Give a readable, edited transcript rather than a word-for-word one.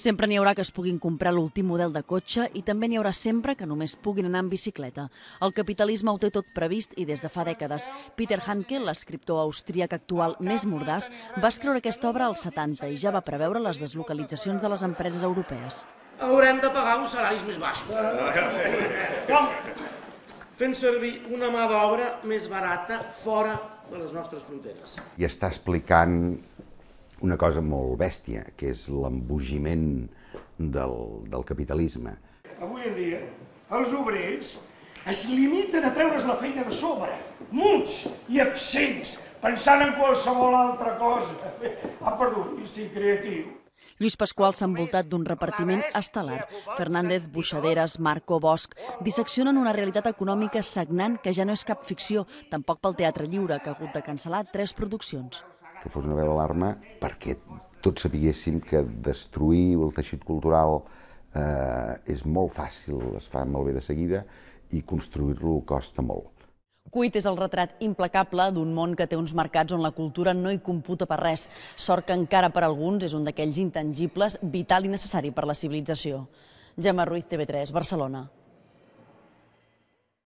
Sempre n'hi haurà que es puguin comprar l'últim model de cotxe i també n'hi haurà sempre que només puguin anar en bicicleta. El capitalisme ho té tot previst i des de fa dècades. Peter Handke, l'escriptor austríac actual més mordaç, va escriure aquesta obra als 70 i ja va preveure les deslocalitzacions de les empreses europees. Haurem de pagar uns salaris més baixos. Com? Fent servir una mà d'obra més barata fora de les nostres fronteres. I està explicant una cosa molt bèstia, que és l'embogiment del capitalisme. Avui en dia, els obrers es limiten a treure's la feina de sobre, muts i absents, pensant en qualsevol altra cosa. Ha perdut l'instint creatiu. Lluís Pasqual s'ha envoltat d'un repartiment estel·lar. Fernández, Buixaderes, Marco, Bosch disseccionen una realitat econòmica sagnant que ja no és cap ficció, tampoc pel Teatre Lliure, que ha hagut de cancel·lar 3 produccions. Que fos una veu d'alarma perquè tots sabíéssim que destruir el teixit cultural és molt fàcil, es fa molt bé de seguida, i construir-lo costa molt. Cuit és el retrat implacable d'un món que té uns mercats on la cultura no hi computa per res. Sort que encara per alguns és un d'aquells intangibles vital i necessari per la civilització. Gemma Ruiz, TV3, Barcelona.